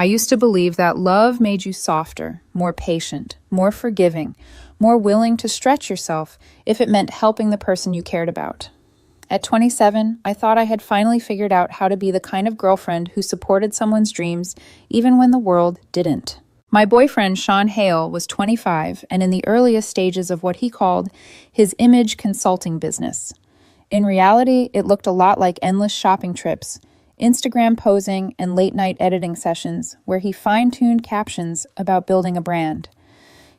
I used to believe that love made you softer, more patient, more forgiving, more willing to stretch yourself if it meant helping the person you cared about. At 27, I thought I had finally figured out how to be the kind of girlfriend who supported someone's dreams even when the world didn't. My boyfriend, Sean Hale, was 25 and in the earliest stages of what he called his image consulting business. In reality, it looked a lot like endless shopping trips, Instagram posing, and late-night editing sessions where he fine-tuned captions about building a brand.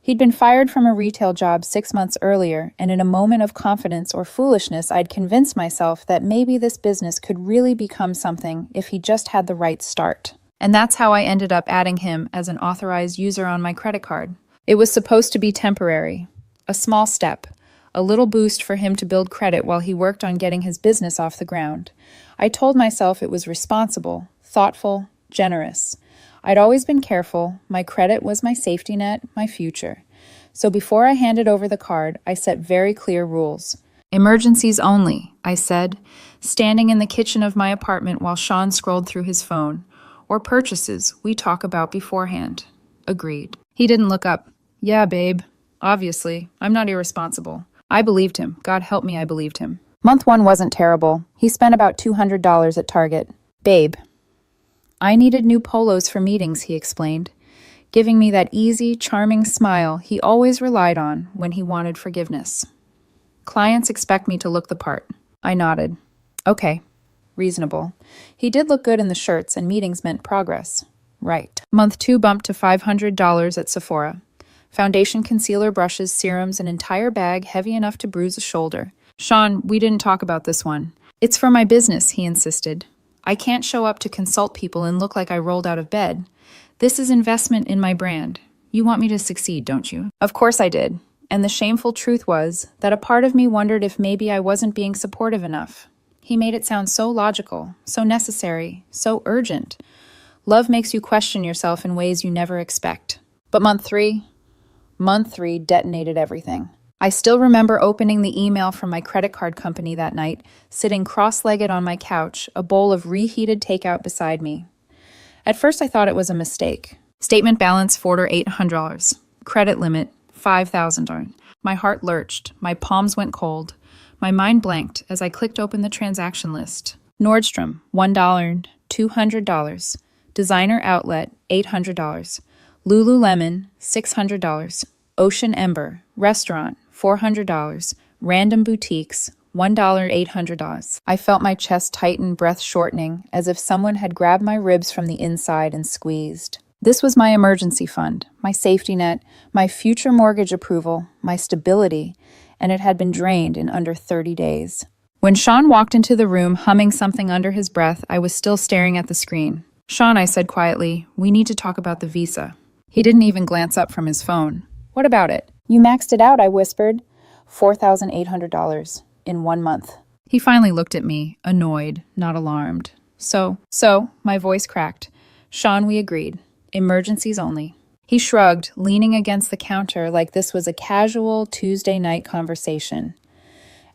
He'd been fired from a retail job 6 months earlier, and in a moment of confidence or foolishness, I'd convinced myself that maybe this business could really become something if he just had the right start. And that's how I ended up adding him as an authorized user on my credit card. It was supposed to be temporary, a small step, a little boost for him to build credit while he worked on getting his business off the ground. I told myself it was responsible, thoughtful, generous. I'd always been careful. My credit was my safety net, my future. So before I handed over the card, I set very clear rules. Emergencies only, I said, standing in the kitchen of my apartment while Sean scrolled through his phone. Or purchases we talk about beforehand. Agreed. He didn't look up. Yeah, babe. Obviously, I'm not irresponsible. I believed him. God help me, I believed him. Month 1 wasn't terrible. He spent about $200 at Target. Babe. I needed new polos for meetings, he explained, giving me that easy, charming smile he always relied on when he wanted forgiveness. Clients expect me to look the part. I nodded. Okay. Reasonable. He did look good in the shirts, and meetings meant progress. Right. Month 2 bumped to $500 at Sephora. Foundation, concealer, brushes, serums, an entire bag heavy enough to bruise a shoulder. Sean, we didn't talk about this one. It's for my business, he insisted. I can't show up to consult people and look like I rolled out of bed. This is investment in my brand. You want me to succeed, don't you? Of course I did. And the shameful truth was that a part of me wondered if maybe I wasn't being supportive enough. He made it sound so logical, so necessary, so urgent. Love makes you question yourself in ways you never expect. But month 3 detonated everything. I still remember opening the email from my credit card company that night, sitting cross-legged on my couch, a bowl of reheated takeout beside me. At first I thought it was a mistake. Statement balance $800. Credit limit $5,000. My heart lurched. My palms went cold. My mind blanked as I clicked open the transaction list. Nordstrom, $1, $200. Designer outlet, $800. Lululemon, $600. Ocean Ember, restaurant, $400. Random boutiques, $1, $800. I felt my chest tighten, breath shortening, as if someone had grabbed my ribs from the inside and squeezed. This was my emergency fund, my safety net, my future mortgage approval, my stability, and it had been drained in under 30 days. When Sean walked into the room humming something under his breath, I was still staring at the screen. Sean, I said quietly, we need to talk about the visa. He didn't even glance up from his phone. What about it? You maxed it out, I whispered. $4,800 in 1 month. He finally looked at me, annoyed, not alarmed. So, my voice cracked. Sean, we agreed. Emergencies only. He shrugged, leaning against the counter like this was a casual Tuesday night conversation.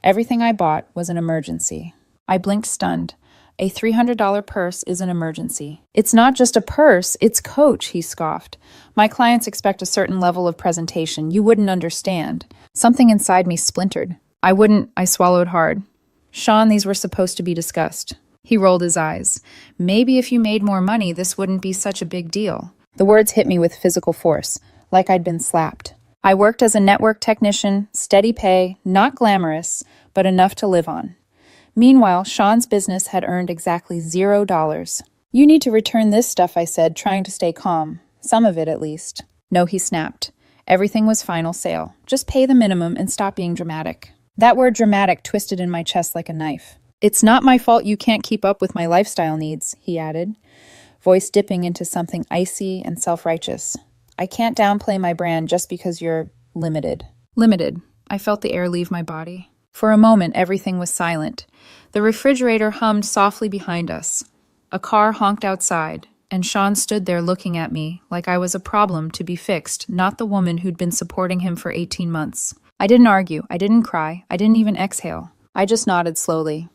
Everything I bought was an emergency. I blinked stunned. A $300 purse is an emergency. It's not just a purse, it's Coach, he scoffed. My clients expect a certain level of presentation. You wouldn't understand. Something inside me splintered. I swallowed hard. Sean, these were supposed to be discussed. He rolled his eyes. Maybe if you made more money, this wouldn't be such a big deal. The words hit me with physical force, like I'd been slapped. I worked as a network technician, steady pay, not glamorous, but enough to live on. Meanwhile, Sean's business had earned exactly $0. You need to return this stuff, I said, trying to stay calm. Some of it, at least. No, he snapped. Everything was final sale. Just pay the minimum and stop being dramatic. That word dramatic twisted in my chest like a knife. It's not my fault you can't keep up with my lifestyle needs, he added, voice dipping into something icy and self-righteous. I can't downplay my brand just because you're limited. Limited. I felt the air leave my body. For a moment, everything was silent. The refrigerator hummed softly behind us. A car honked outside, and Sean stood there looking at me like I was a problem to be fixed, not the woman who'd been supporting him for 18 months. I didn't argue. I didn't cry. I didn't even exhale. I just nodded slowly.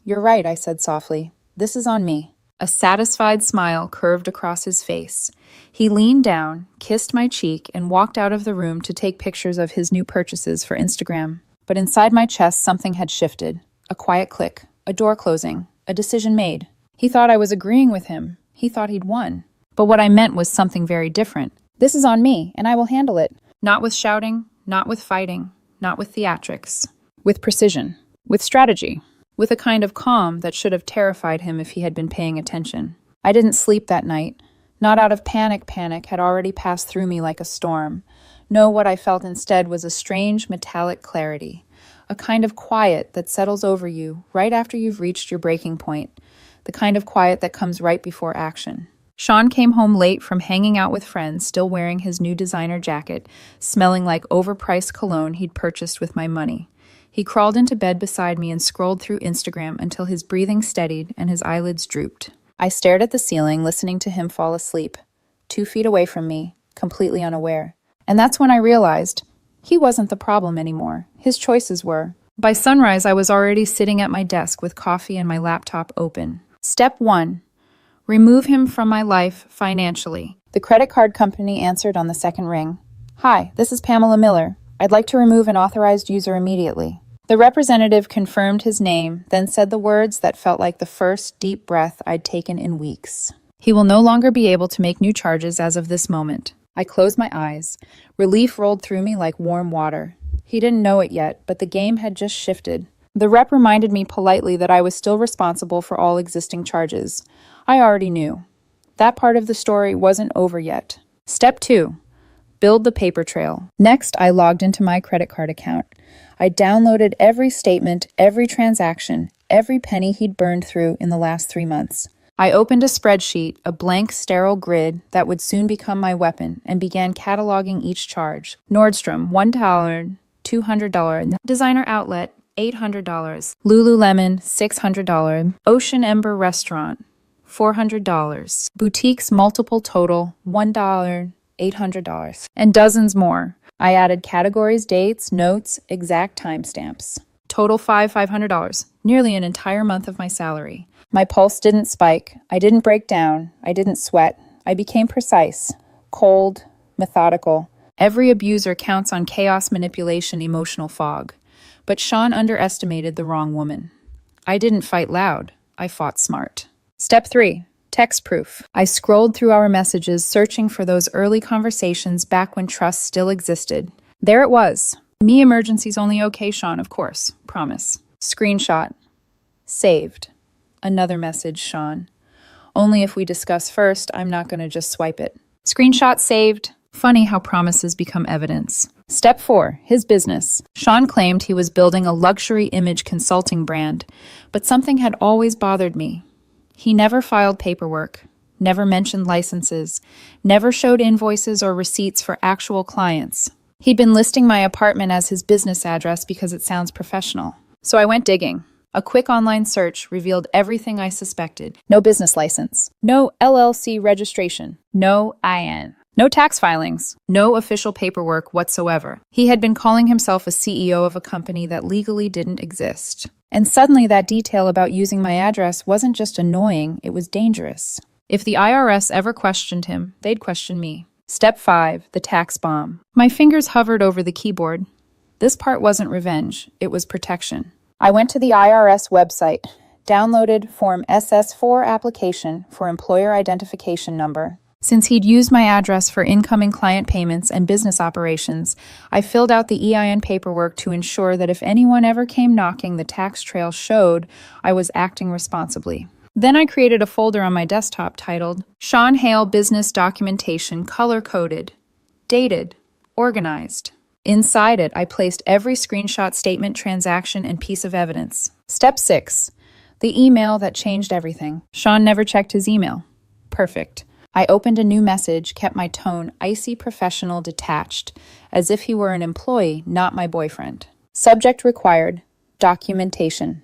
You're right, I said softly. This is on me. A satisfied smile curved across his face. He leaned down, kissed my cheek, and walked out of the room to take pictures of his new purchases for Instagram. But inside my chest, something had shifted. A quiet click, a door closing, a decision made. He thought I was agreeing with him. He thought he'd won. But what I meant was something very different. This is on me, and I will handle it. Not with shouting, not with fighting, not with theatrics. With precision. With strategy. With a kind of calm that should have terrified him if he had been paying attention. I didn't sleep that night. Not out of panic had already passed through me like a storm. No, what I felt instead was a strange metallic clarity. A kind of quiet that settles over you right after you've reached your breaking point. The kind of quiet that comes right before action. Sean came home late from hanging out with friends, still wearing his new designer jacket, smelling like overpriced cologne he'd purchased with my money. He crawled into bed beside me and scrolled through Instagram until his breathing steadied and his eyelids drooped. I stared at the ceiling, listening to him fall asleep, 2 feet away from me, completely unaware. And that's when I realized he wasn't the problem anymore. His choices were. By sunrise, I was already sitting at my desk with coffee and my laptop open. Step 1. Remove him from my life financially. The credit card company answered on the second ring. Hi, this is Pamela Miller. I'd like to remove an authorized user immediately. The representative confirmed his name, then said the words that felt like the first deep breath I'd taken in weeks. He will no longer be able to make new charges as of this moment. I closed my eyes. Relief rolled through me like warm water. He didn't know it yet, but the game had just shifted. The rep reminded me politely that I was still responsible for all existing charges. I already knew. That part of the story wasn't over yet. Step 2. Build the paper trail. Next, I logged into my credit card account. I downloaded every statement, every transaction, every penny he'd burned through in the last 3 months. I opened a spreadsheet, a blank, sterile grid that would soon become my weapon, and began cataloging each charge. Nordstrom, $1, $200. Designer outlet, $800. Lululemon, $600. Ocean Ember Restaurant, $400. Boutiques multiple total, $1, $800. And dozens more. I added categories, dates, notes, exact timestamps. Total $500. Nearly an entire month of my salary. My pulse didn't spike. I didn't break down. I didn't sweat. I became precise, cold, methodical. Every abuser counts on chaos, manipulation, emotional fog. But Sean underestimated the wrong woman. I didn't fight loud. I fought smart. Step 3. Text proof. I scrolled through our messages, searching for those early conversations back when trust still existed. There it was. Me emergencies only okay, Sean, of course. Promise. Screenshot. Saved. Another message, Sean. Only if we discuss first, I'm not going to just swipe it. Screenshot saved. Funny how promises become evidence. Step 4. His business. Sean claimed he was building a luxury image consulting brand, but something had always bothered me. He never filed paperwork, never mentioned licenses, never showed invoices or receipts for actual clients. He'd been listing my apartment as his business address because it sounds professional. So I went digging. A quick online search revealed everything I suspected. No business license, no LLC registration, no IN, no tax filings, no official paperwork whatsoever. He had been calling himself a CEO of a company that legally didn't exist. And suddenly that detail about using my address wasn't just annoying, it was dangerous. If the IRS ever questioned him, they'd question me. Step 5, the tax bomb. My fingers hovered over the keyboard. This part wasn't revenge, it was protection. I went to the IRS website, downloaded Form SS4 application for employer identification number. Since he'd used my address for incoming client payments and business operations, I filled out the EIN paperwork to ensure that if anyone ever came knocking, the tax trail showed I was acting responsibly. Then I created a folder on my desktop titled Sean Hale Business Documentation Color-Coded, Dated, Organized. Inside it, I placed every screenshot, statement, transaction, and piece of evidence. Step 6. The email that changed everything. Sean never checked his email. Perfect. I opened a new message, kept my tone icy, professional, detached, as if he were an employee, not my boyfriend. Subject required, documentation.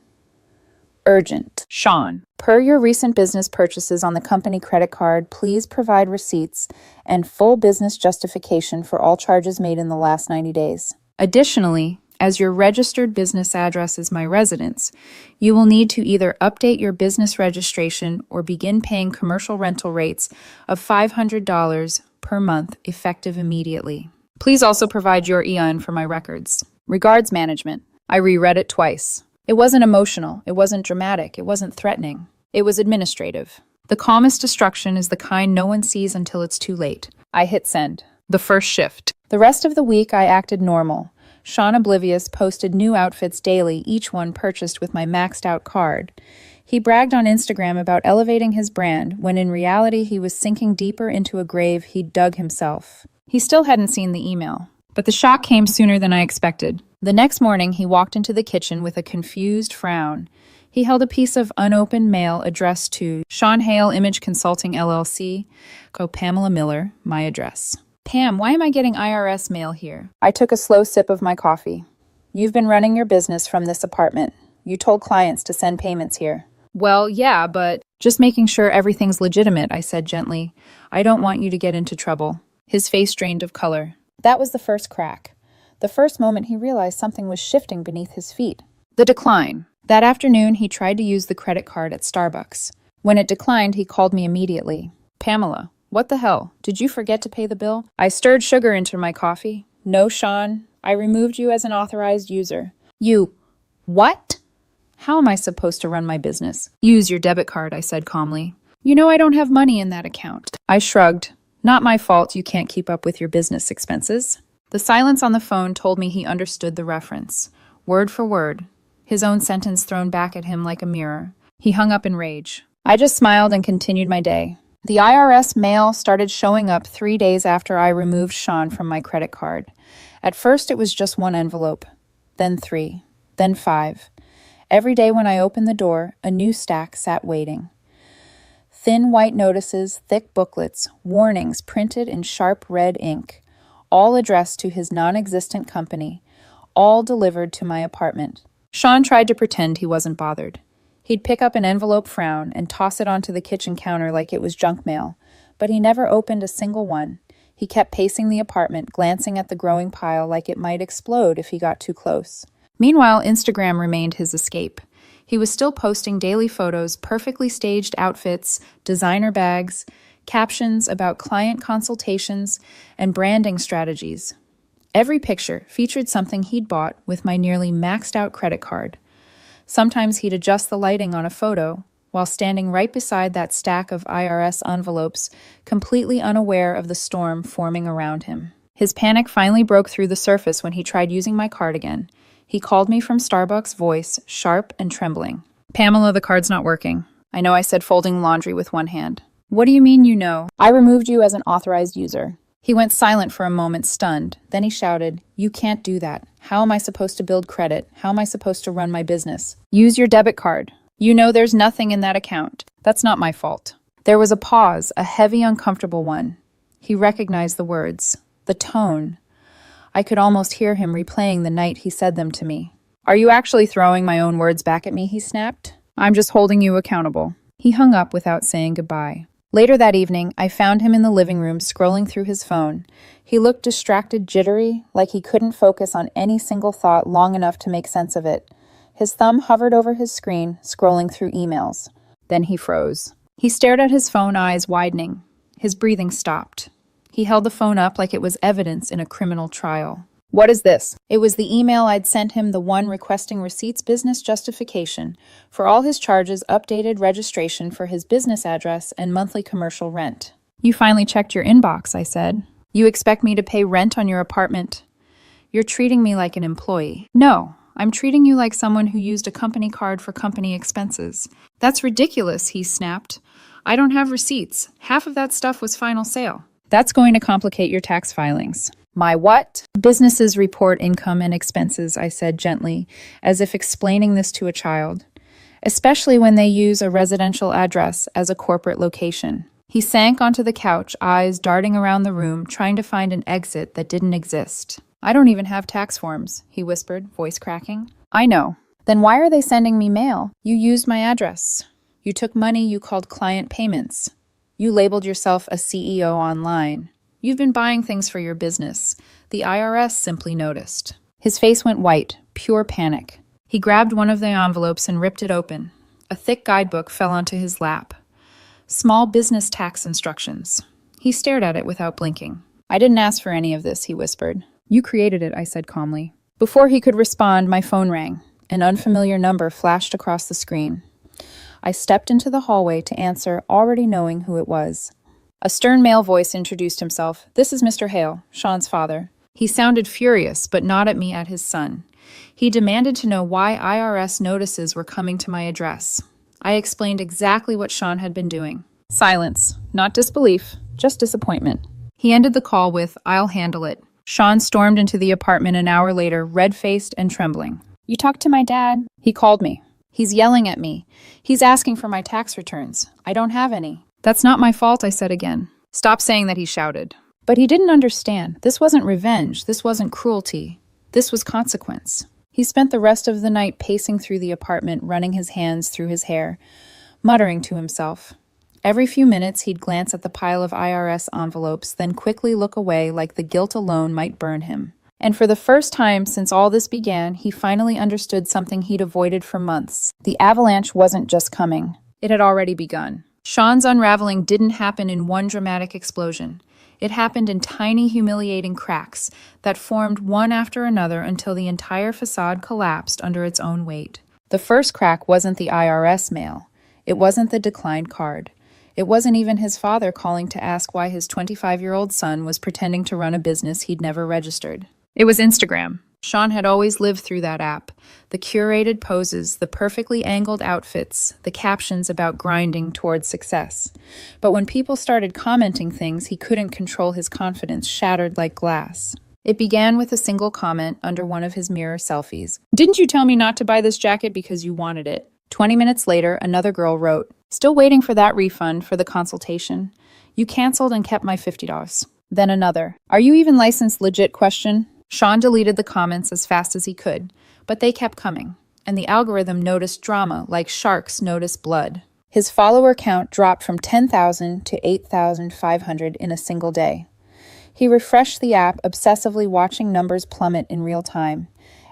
Urgent. Sean. Per your recent business purchases on the company credit card, please provide receipts and full business justification for all charges made in the last 90 days. Additionally, As your registered business address is my residence, you will need to either update your business registration or begin paying commercial rental rates of $500 per month effective immediately. Please also provide your EIN for my records. Regards, management. I reread it twice. It wasn't emotional, it wasn't dramatic, it wasn't threatening. It was administrative. The calmest destruction is the kind no one sees until it's too late. I hit send. The first shift. The rest of the week I acted normal. Sean, oblivious, posted new outfits daily, each one purchased with my maxed out card. He bragged on Instagram about elevating his brand, when in reality he was sinking deeper into a grave he'd dug himself. He still hadn't seen the email. But the shock came sooner than I expected. The next morning, he walked into the kitchen with a confused frown. He held a piece of unopened mail addressed to Sean Hale Image Consulting LLC, Pamela Miller, my address. Pam, why am I getting IRS mail here? I took a slow sip of my coffee. You've been running your business from this apartment. You told clients to send payments here. Well, yeah, but just making sure everything's legitimate, I said gently. I don't want you to get into trouble. His face drained of color. That was the first crack. The first moment he realized something was shifting beneath his feet. The decline. That afternoon, he tried to use the credit card at Starbucks. When it declined, he called me immediately. Pamela, what the hell? Did you forget to pay the bill? I stirred sugar into my coffee. No, Sean. I removed you as an authorized user. You... What? How am I supposed to run my business? Use your debit card, I said calmly. You know I don't have money in that account. I shrugged. Not my fault you can't keep up with your business expenses. The silence on the phone told me he understood the reference. Word for word. His own sentence thrown back at him like a mirror. He hung up in rage. I just smiled and continued my day. The IRS mail started showing up 3 days after I removed Sean from my credit card. At first it was just one envelope, then 3, then 5. Every day when I opened the door, a new stack sat waiting. Thin white notices, thick booklets, warnings printed in sharp red ink, all addressed to his non-existent company, all delivered to my apartment. Sean tried to pretend he wasn't bothered. He'd pick up an envelope, frown, and toss it onto the kitchen counter like it was junk mail, but he never opened a single one. He kept pacing the apartment, glancing at the growing pile like it might explode if he got too close. Meanwhile, Instagram remained his escape. He was still posting daily photos, perfectly staged outfits, designer bags, captions about client consultations, and branding strategies. Every picture featured something he'd bought with my nearly maxed-out credit card. Sometimes he'd adjust the lighting on a photo while standing right beside that stack of IRS envelopes, completely unaware of the storm forming around him. His panic finally broke through the surface when he tried using my card again. He called me from Starbucks, voice sharp and trembling. Pamela, the card's not working. I know, I said, folding laundry with one hand. What do you mean you know? I removed you as an authorized user. He went silent for a moment, stunned. Then he shouted, You can't do that. How am I supposed to build credit? How am I supposed to run my business? Use your debit card. You know there's nothing in that account. That's not my fault. There was a pause, a heavy, uncomfortable one. He recognized the words, the tone. I could almost hear him replaying the night he said them to me. Are you actually throwing my own words back at me? He snapped. I'm just holding you accountable. He hung up without saying goodbye. Later that evening, I found him in the living room scrolling through his phone. He looked distracted, jittery, like he couldn't focus on any single thought long enough to make sense of it. His thumb hovered over his screen, scrolling through emails. Then he froze. He stared at his phone, eyes widening. His breathing stopped. He held the phone up like it was evidence in a criminal trial. What is this? It was the email I'd sent him, the one requesting receipts, business justification for all his charges, updated registration for his business address, and monthly commercial rent. You finally checked your inbox, I said. You expect me to pay rent on your apartment? You're treating me like an employee. No, I'm treating you like someone who used a company card for company expenses. That's ridiculous, he snapped. I don't have receipts. Half of that stuff was final sale. That's going to complicate your tax filings. My what? Businesses report income and expenses, I said gently, as if explaining this to a child, especially when they use a residential address as a corporate location. He sank onto the couch, eyes darting around the room, trying to find an exit that didn't exist. I don't even have tax forms, he whispered, voice cracking. I know. Then why are they sending me mail? You used my address. You took money you called client payments. You labeled yourself a CEO online. You've been buying things for your business. The IRS simply noticed. His face went white, pure panic. He grabbed one of the envelopes and ripped it open. A thick guidebook fell onto his lap. Small business tax instructions. He stared at it without blinking. "I didn't ask for any of this," he whispered. "You created it," I said calmly. Before he could respond, my phone rang. An unfamiliar number flashed across the screen. I stepped into the hallway to answer, already knowing who it was. A stern male voice introduced himself. "This is Mr. Hale, Sean's father." He sounded furious, but not at me, at his son. He demanded to know why IRS notices were coming to my address. I explained exactly what Sean had been doing. Silence. Not disbelief, just disappointment. He ended the call with, "I'll handle it." Sean stormed into the apartment an hour later, red-faced and trembling. "You talked to my dad?" "He called me. He's yelling at me. He's asking for my tax returns. I don't have any." "That's not my fault," I said again. "Stop saying that," he shouted. But he didn't understand. This wasn't revenge. This wasn't cruelty. This was consequence. He spent the rest of the night pacing through the apartment, running his hands through his hair, muttering to himself. Every few minutes, he'd glance at the pile of IRS envelopes, then quickly look away like the guilt alone might burn him. And for the first time since all this began, he finally understood something he'd avoided for months. The avalanche wasn't just coming. It had already begun. Sean's unraveling didn't happen in one dramatic explosion. It happened in tiny, humiliating cracks that formed one after another until the entire facade collapsed under its own weight. The first crack wasn't the IRS mail. It wasn't the declined card. It wasn't even his father calling to ask why his 25-year-old son was pretending to run a business he'd never registered. It was Instagram. Sean had always lived through that app. The curated poses, the perfectly angled outfits, the captions about grinding towards success. But when people started commenting things, he couldn't control his confidence, shattered like glass. It began with a single comment under one of his mirror selfies. "Didn't you tell me not to buy this jacket because you wanted it?" 20 minutes later, another girl wrote, "Still waiting for that refund for the consultation. You canceled and kept my $50. Then another, "Are you even licensed legit question?" Sean deleted the comments as fast as he could, but they kept coming, and the algorithm noticed drama like sharks notice blood. His follower count dropped from 10,000 to 8,500 in a single day. He refreshed the app, obsessively watching numbers plummet in real time.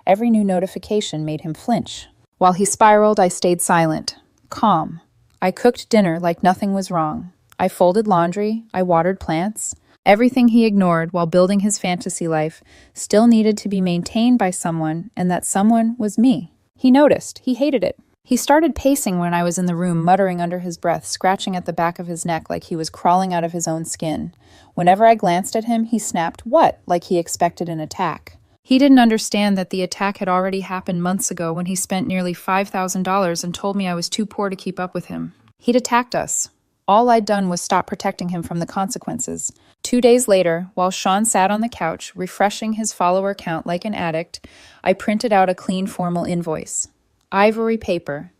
Every new notification made him flinch. While he spiraled, I stayed silent, calm. I cooked dinner like nothing was wrong. I folded laundry, I watered plants. Everything he ignored while building his fantasy life still needed to be maintained by someone, and that someone was me. He noticed. He hated it. He started pacing when I was in the room, muttering under his breath, scratching at the back of his neck like he was crawling out of his own skin. Whenever I glanced at him, he snapped, "What?" like he expected an attack. He didn't understand that the attack had already happened months ago when he spent nearly $5,000 and told me I was too poor to keep up with him. He'd attacked us. All I'd done was stop protecting him from the consequences. 2 days later, while Sean sat on the couch, refreshing his follower count like an addict, I printed out a clean formal invoice. Ivory paper.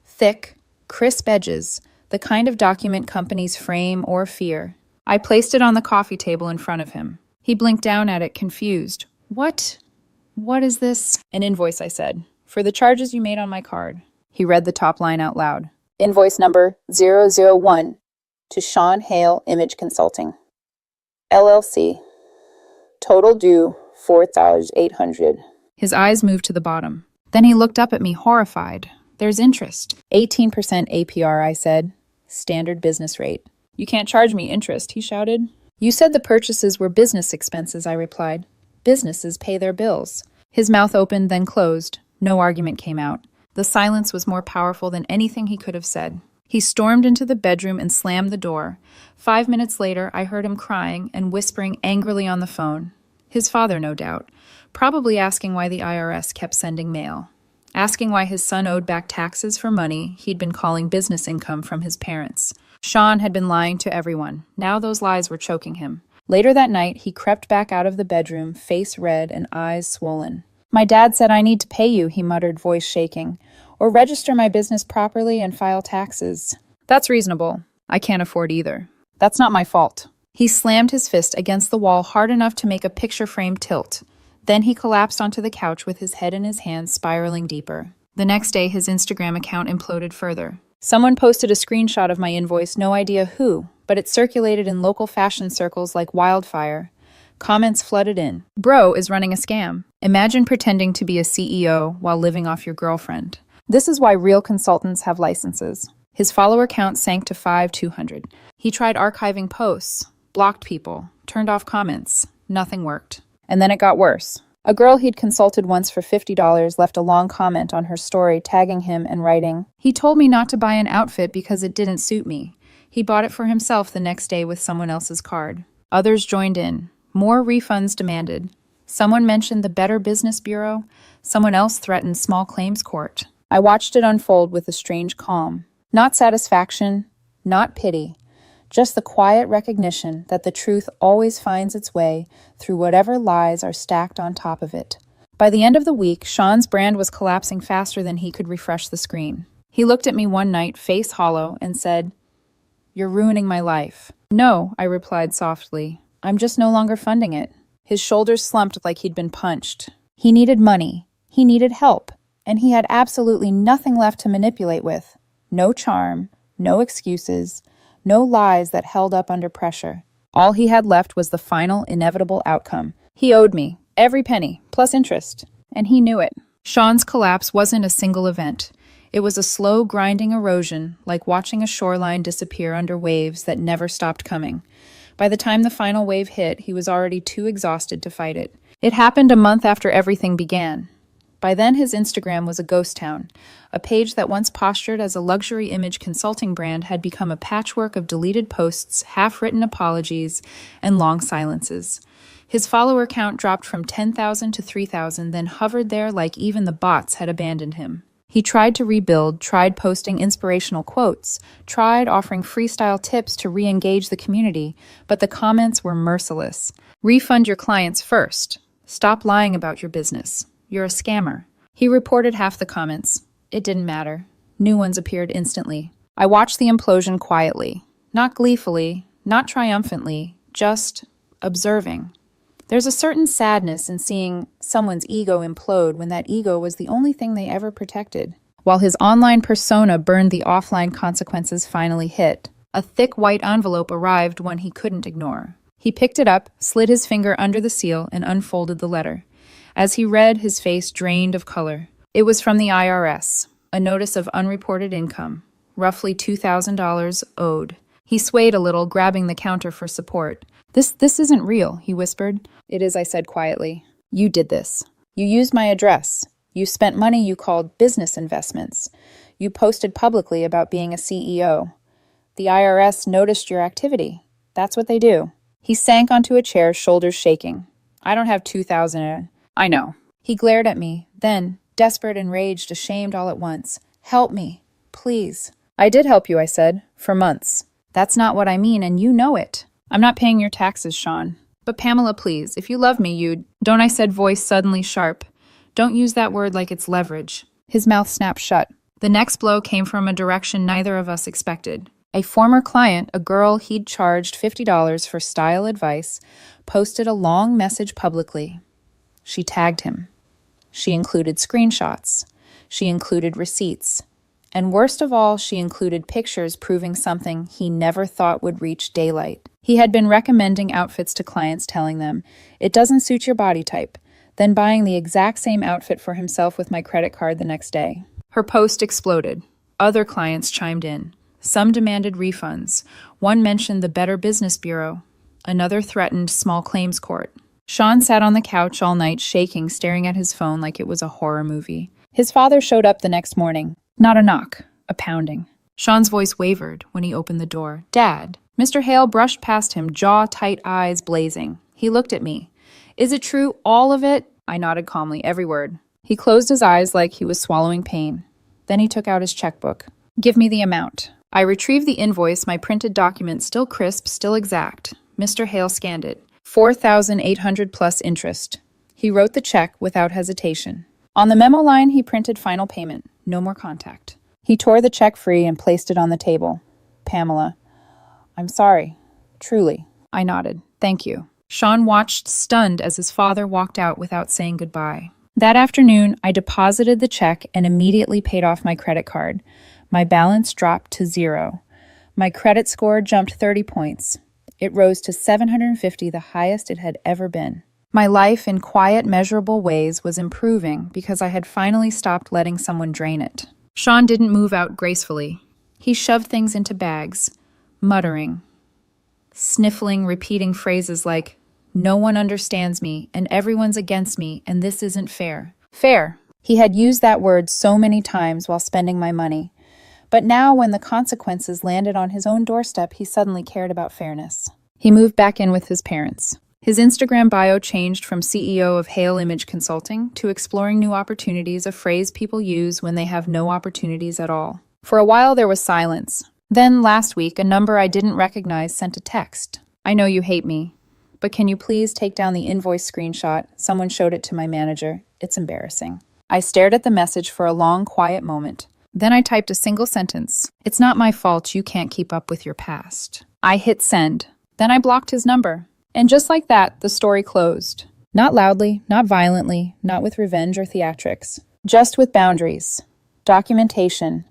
Thick, crisp edges, the kind of document companies frame or fear. I placed it on the coffee table in front of him. He blinked down at it, confused. What is this?" "An invoice," I said, "for the charges you made on my card." He read the top line out loud. "Invoice number 001 to Sean Hale Image Consulting, LLC. Total due $4,800. His eyes moved to the bottom. Then he looked up at me, horrified. "There's interest." 18% APR, I said. "Standard business rate." "You can't charge me interest," he shouted. "You said the purchases were business expenses," I replied. "Businesses pay their bills." His mouth opened, then closed. No argument came out. The silence was more powerful than anything he could have said. He stormed into the bedroom and slammed the door. 5 minutes later, I heard him crying and whispering angrily on the phone. His father, no doubt. Probably asking why the IRS kept sending mail. Asking why his son owed back taxes for money he'd been calling business income from his parents. Sean had been lying to everyone. Now those lies were choking him. Later that night, he crept back out of the bedroom, face red and eyes swollen. "My dad said I need to pay you," he muttered, voice shaking, "or register my business properly and file taxes." "That's reasonable. I can't afford either. That's not my fault." He slammed his fist against the wall hard enough to make a picture frame tilt. Then he collapsed onto the couch with his head in his hands, spiraling deeper. The next day, his Instagram account imploded further. Someone posted a screenshot of my invoice, no idea who, but it circulated in local fashion circles like wildfire. Comments flooded in. Bro is running a scam. Imagine pretending to be a CEO while living off your girlfriend. This is why real consultants have licenses. His follower count sank to 200. He tried archiving posts, blocked people, turned off comments. Nothing worked. And then it got worse. A girl he'd consulted once for $50 left a long comment on her story tagging him and writing, "He told me not to buy an outfit because it didn't suit me. He bought it for himself the next day with someone else's card." Others joined in. More refunds demanded. Someone mentioned the Better Business Bureau. Someone else threatened small claims court. I watched it unfold with a strange calm. Not satisfaction, not pity. Just the quiet recognition that the truth always finds its way through whatever lies are stacked on top of it. By the end of the week, Sean's brand was collapsing faster than he could refresh the screen. He looked at me one night, face hollow, and said, "You're ruining my life." "No," I replied softly. "I'm just no longer funding it." His shoulders slumped like he'd been punched. He needed money. He needed help. And he had absolutely nothing left to manipulate with. No charm, no excuses, no lies that held up under pressure. All he had left was the final, inevitable outcome. He owed me every penny, plus interest, and he knew it. Sean's collapse wasn't a single event. It was a slow, grinding erosion, like watching a shoreline disappear under waves that never stopped coming. By the time the final wave hit, he was already too exhausted to fight it. It happened a month after everything began. By then, his Instagram was a ghost town. A page that once postured as a luxury image consulting brand had become a patchwork of deleted posts, half-written apologies, and long silences. His follower count dropped from 10,000 to 3,000, then hovered there like even the bots had abandoned him. He tried to rebuild, tried posting inspirational quotes, tried offering freestyle tips to re-engage the community, but the comments were merciless. "Refund your clients first. Stop lying about your business. You're a scammer." He reported half the comments. It didn't matter. New ones appeared instantly. I watched the implosion quietly. Not gleefully, not triumphantly, just observing. There's a certain sadness in seeing someone's ego implode when that ego was the only thing they ever protected. While his online persona burned, the offline consequences finally hit. A thick white envelope arrived, one he couldn't ignore. He picked it up, slid his finger under the seal, and unfolded the letter. As he read, his face drained of color. It was from the IRS, a notice of unreported income, roughly $2,000 owed. He swayed a little, grabbing the counter for support. This isn't real," he whispered. "It is," I said quietly. "You did this. You used my address. You spent money you called business investments. You posted publicly about being a CEO. The IRS noticed your activity. That's what they do." He sank onto a chair, shoulders shaking. "I don't have 2,000. I know." He glared at me, then, desperate, enraged, ashamed all at once. "Help me, please." "I did help you," I said, "for months." "That's not what I mean, and you know it." "I'm not paying your taxes, Sean." "But Pamela, please, if you love me, you'd—" "Don't," I said, voice suddenly sharp. "Don't use that word like it's leverage." His mouth snapped shut. The next blow came from a direction neither of us expected. A former client, a girl he'd charged $50 for style advice, posted a long message publicly. She tagged him. She included screenshots. She included receipts. And worst of all, she included pictures proving something he never thought would reach daylight. He had been recommending outfits to clients, telling them, "It doesn't suit your body type," then buying the exact same outfit for himself with my credit card the next day. Her post exploded. Other clients chimed in. Some demanded refunds. One mentioned the Better Business Bureau. Another threatened small claims court. Sean sat on the couch all night, shaking, staring at his phone like it was a horror movie. His father showed up the next morning. Not a knock, a pounding. Sean's voice wavered when he opened the door. "Dad." Mr. Hale brushed past him, jaw tight, eyes blazing. He looked at me. "Is it true, all of it?" I nodded calmly, every word. He closed his eyes like he was swallowing pain. Then he took out his checkbook. "Give me the amount." I retrieved the invoice, my printed document still crisp, still exact. Mr. Hale scanned it. 4,800 plus interest. He wrote the check without hesitation. On the memo line, he printed final payment. No more contact. He tore the check free and placed it on the table. "Pamela, I'm sorry. Truly." I nodded. "Thank you." Sean watched, stunned, as his father walked out without saying goodbye. That afternoon, I deposited the check and immediately paid off my credit card. My balance dropped to 0. My credit score jumped 30 points. It rose to 750, the highest it had ever been. My life in quiet, measurable ways was improving because I had finally stopped letting someone drain it. Sean didn't move out gracefully. He shoved things into bags, muttering, sniffling, repeating phrases like, "No one understands me, and everyone's against me, and this isn't fair." Fair. He had used that word so many times while spending my money. But now, when the consequences landed on his own doorstep, he suddenly cared about fairness. He moved back in with his parents. His Instagram bio changed from CEO of Hale Image Consulting to exploring new opportunities, a phrase people use when they have no opportunities at all. For a while, there was silence. Then, last week, a number I didn't recognize sent a text. "I know you hate me, but can you please take down the invoice screenshot? Someone showed it to my manager. It's embarrassing." I stared at the message for a long, quiet moment. Then I typed a single sentence. "It's not my fault you can't keep up with your past." I hit send. Then I blocked his number. And just like that, the story closed. Not loudly, not violently, not with revenge or theatrics. Just with boundaries, documentation,